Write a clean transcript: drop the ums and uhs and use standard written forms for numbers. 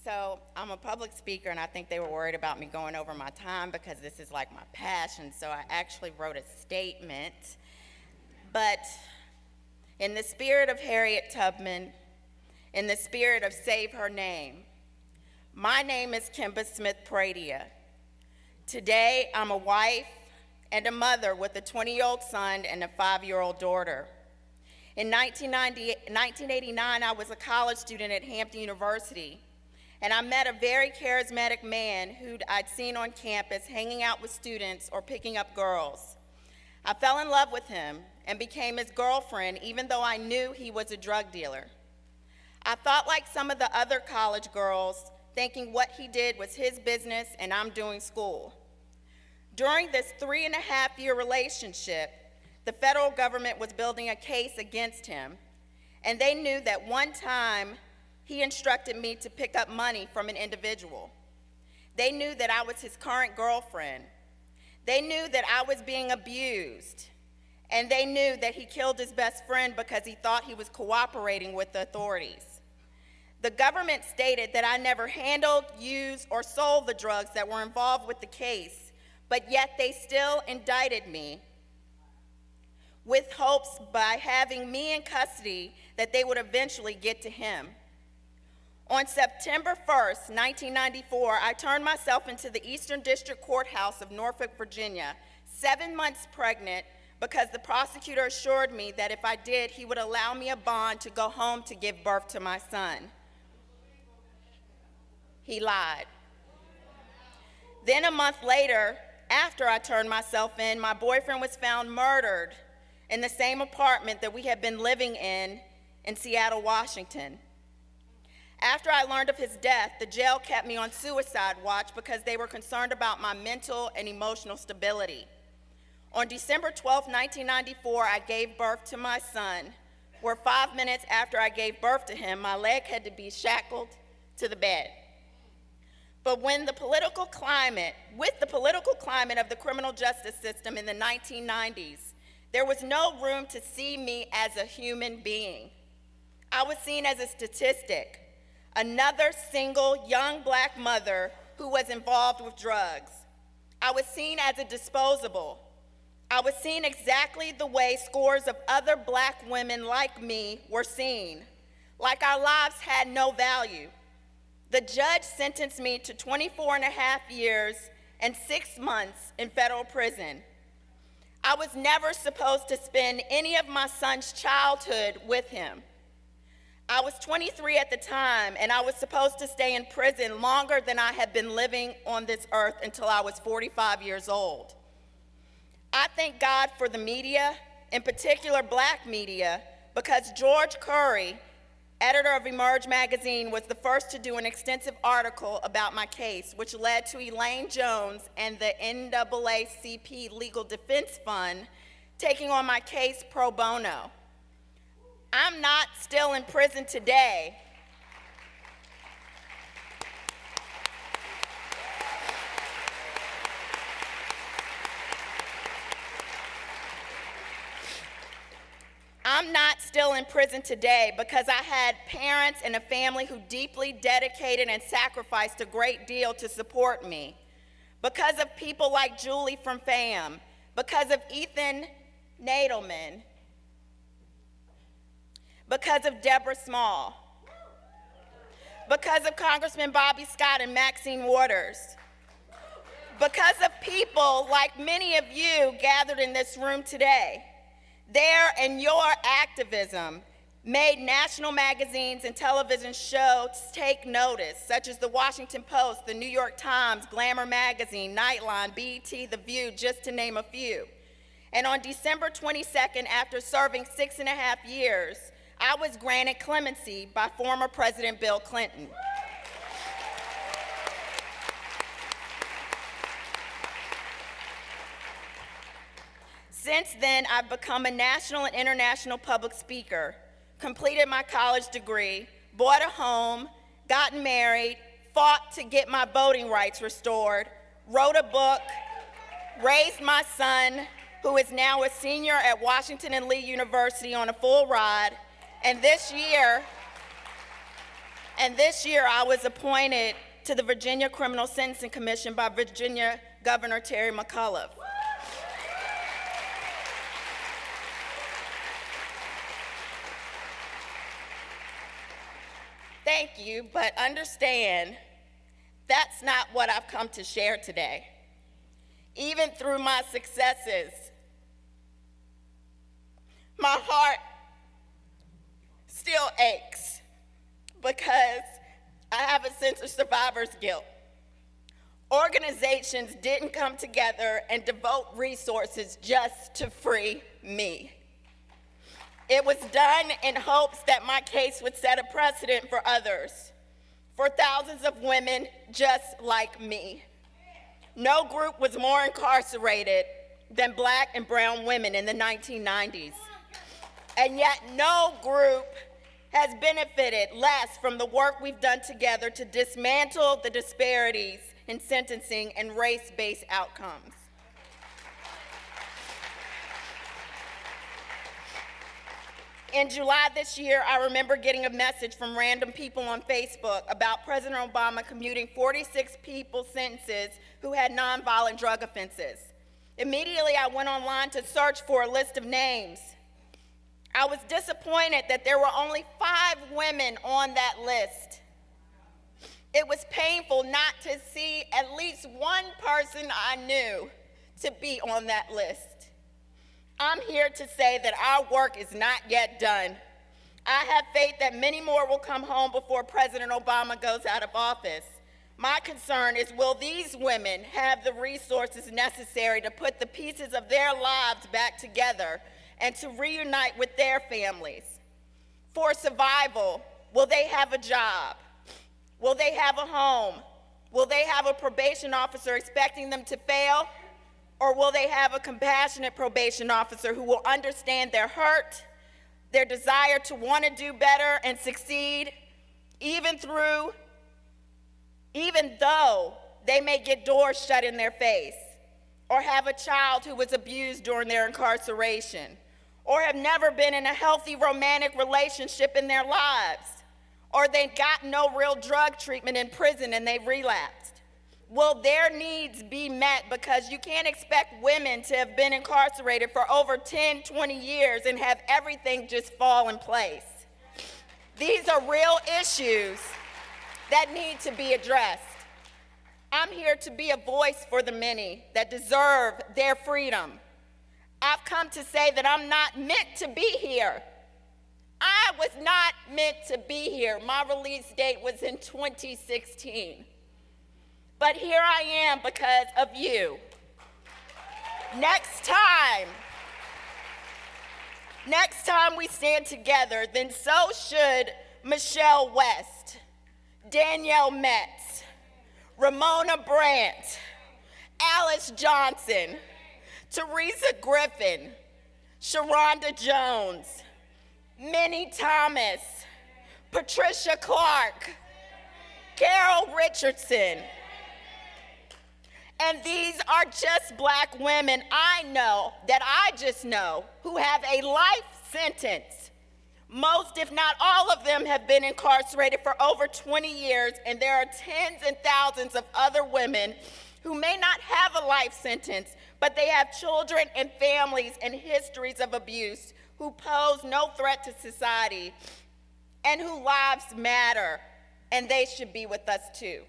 So I'm a public speaker, and I think they were worried about me going over my time because this is like my passion, so I actually wrote a statement. But in the spirit of Harriet Tubman, in the spirit of Save Her Name, my name is Kimba Smith Pradia. Today, I'm a wife and a mother with a 20-year-old son and a 5-year-old daughter. In 1989, I was a college student at Hampton University, and I met a very charismatic man who I'd seen on campus hanging out with students or picking up girls. I fell in love with him and became his girlfriend, even though I knew he was a drug dealer. I thought like some of the other college girls, thinking what he did was his business and I'm doing school. During this 3.5-year relationship, the federal government was building a case against him, and they knew that one time he instructed me to pick up money from an individual. They knew that I was his current girlfriend. They knew that I was being abused, and they knew that he killed his best friend because he thought he was cooperating with the authorities. The government stated that I never handled, used, or sold the drugs that were involved with the case, but yet they still indicted me with hopes by having me in custody that they would eventually get to him. On September 1st, 1994, I turned myself into the Eastern District Courthouse of Norfolk, Virginia, 7 months pregnant, because the prosecutor assured me that if I did, he would allow me a bond to go home to give birth to my son. He lied. Then a month later, after I turned myself in, my boyfriend was found murdered in the same apartment that we had been living in Seattle, Washington. After I learned of his death, the jail kept me on suicide watch because they were concerned about my mental and emotional stability. On December 12, 1994, I gave birth to my son, where 5 minutes after I gave birth to him, my leg had to be shackled to the bed. But with the political climate of the criminal justice system in the 1990s, there was no room to see me as a human being. I was seen as a statistic, another single young black mother who was involved with drugs. I was seen as a disposable. I was seen exactly the way scores of other black women like me were seen, like our lives had no value. The judge sentenced me to 24.5 years and 6 months in federal prison. I was never supposed to spend any of my son's childhood with him. I was 23 at the time, and I was supposed to stay in prison longer than I had been living on this earth until I was 45 years old. I thank God for the media, in particular black media, because George Curry, editor of Emerge magazine, was the first to do an extensive article about my case, which led to Elaine Jones and the NAACP Legal Defense Fund taking on my case pro bono. I'm not still in prison today. I'm not still in prison today because I had parents and a family who deeply dedicated and sacrificed a great deal to support me. Because of people like Julie from FAM, because of Ethan Nadelman, because of Deborah Small, because of Congressman Bobby Scott and Maxine Waters, because of people like many of you gathered in this room today. Their and your activism made national magazines and television shows take notice, such as the Washington Post, the New York Times, Glamour Magazine, Nightline, BET, The View, just to name a few. And on December 22nd, after serving 6.5 years, I was granted clemency by former President Bill Clinton. Since then, I've become a national and international public speaker, completed my college degree, bought a home, gotten married, fought to get my voting rights restored, wrote a book, raised my son, who is now a senior at Washington and Lee University on a full ride, and this year, And this year, I was appointed to the Virginia Criminal Sentencing Commission by Virginia Governor Terry McAuliffe. Thank you, but understand that's not what I've come to share today. Even through my successes, my heart still aches because I have a sense of survivor's guilt. Organizations didn't come together and devote resources just to free me. It was done in hopes that my case would set a precedent for others, for thousands of women just like me. No group was more incarcerated than Black and brown women in the 1990s. And yet no group has benefited less from the work we've done together to dismantle the disparities in sentencing and race-based outcomes. In July this year, I remember getting a message from random people on Facebook about President Obama commuting 46 people's sentences who had nonviolent drug offenses. Immediately, I went online to search for a list of names. I was disappointed that there were only 5 women on that list. It was painful not to see at least one person I knew to be on that list. I'm here to say that our work is not yet done. I have faith that many more will come home before President Obama goes out of office. My concern is, will these women have the resources necessary to put the pieces of their lives back together and to reunite with their families? For survival, will they have a job? Will they have a home? Will they have a probation officer expecting them to fail? Or will they have a compassionate probation officer who will understand their hurt, their desire to want to do better and succeed, even though they may get doors shut in their face, or have a child who was abused during their incarceration, or have never been in a healthy romantic relationship in their lives, or they've got no real drug treatment in prison and they've relapsed? Will their needs be met? Because you can't expect women to have been incarcerated for over 10, 20 years and have everything just fall in place. These are real issues that need to be addressed. I'm here to be a voice for the many that deserve their freedom. I've come to say that I'm not meant to be here. I was not meant to be here. My release date was in 2016. But here I am because of you. Next time we stand together, then so should Michelle West, Danielle Metz, Ramona Brandt, Alice Johnson, Teresa Griffin, Sharonda Jones, Minnie Thomas, Patricia Clark, Carol Richardson. And these are just Black women I know, that I just know, who have a life sentence. Most, if not all of them, have been incarcerated for over 20 years, and there are tens and thousands of other women who may not have a life sentence, but they have children and families and histories of abuse, who pose no threat to society, and whose lives matter, and they should be with us too.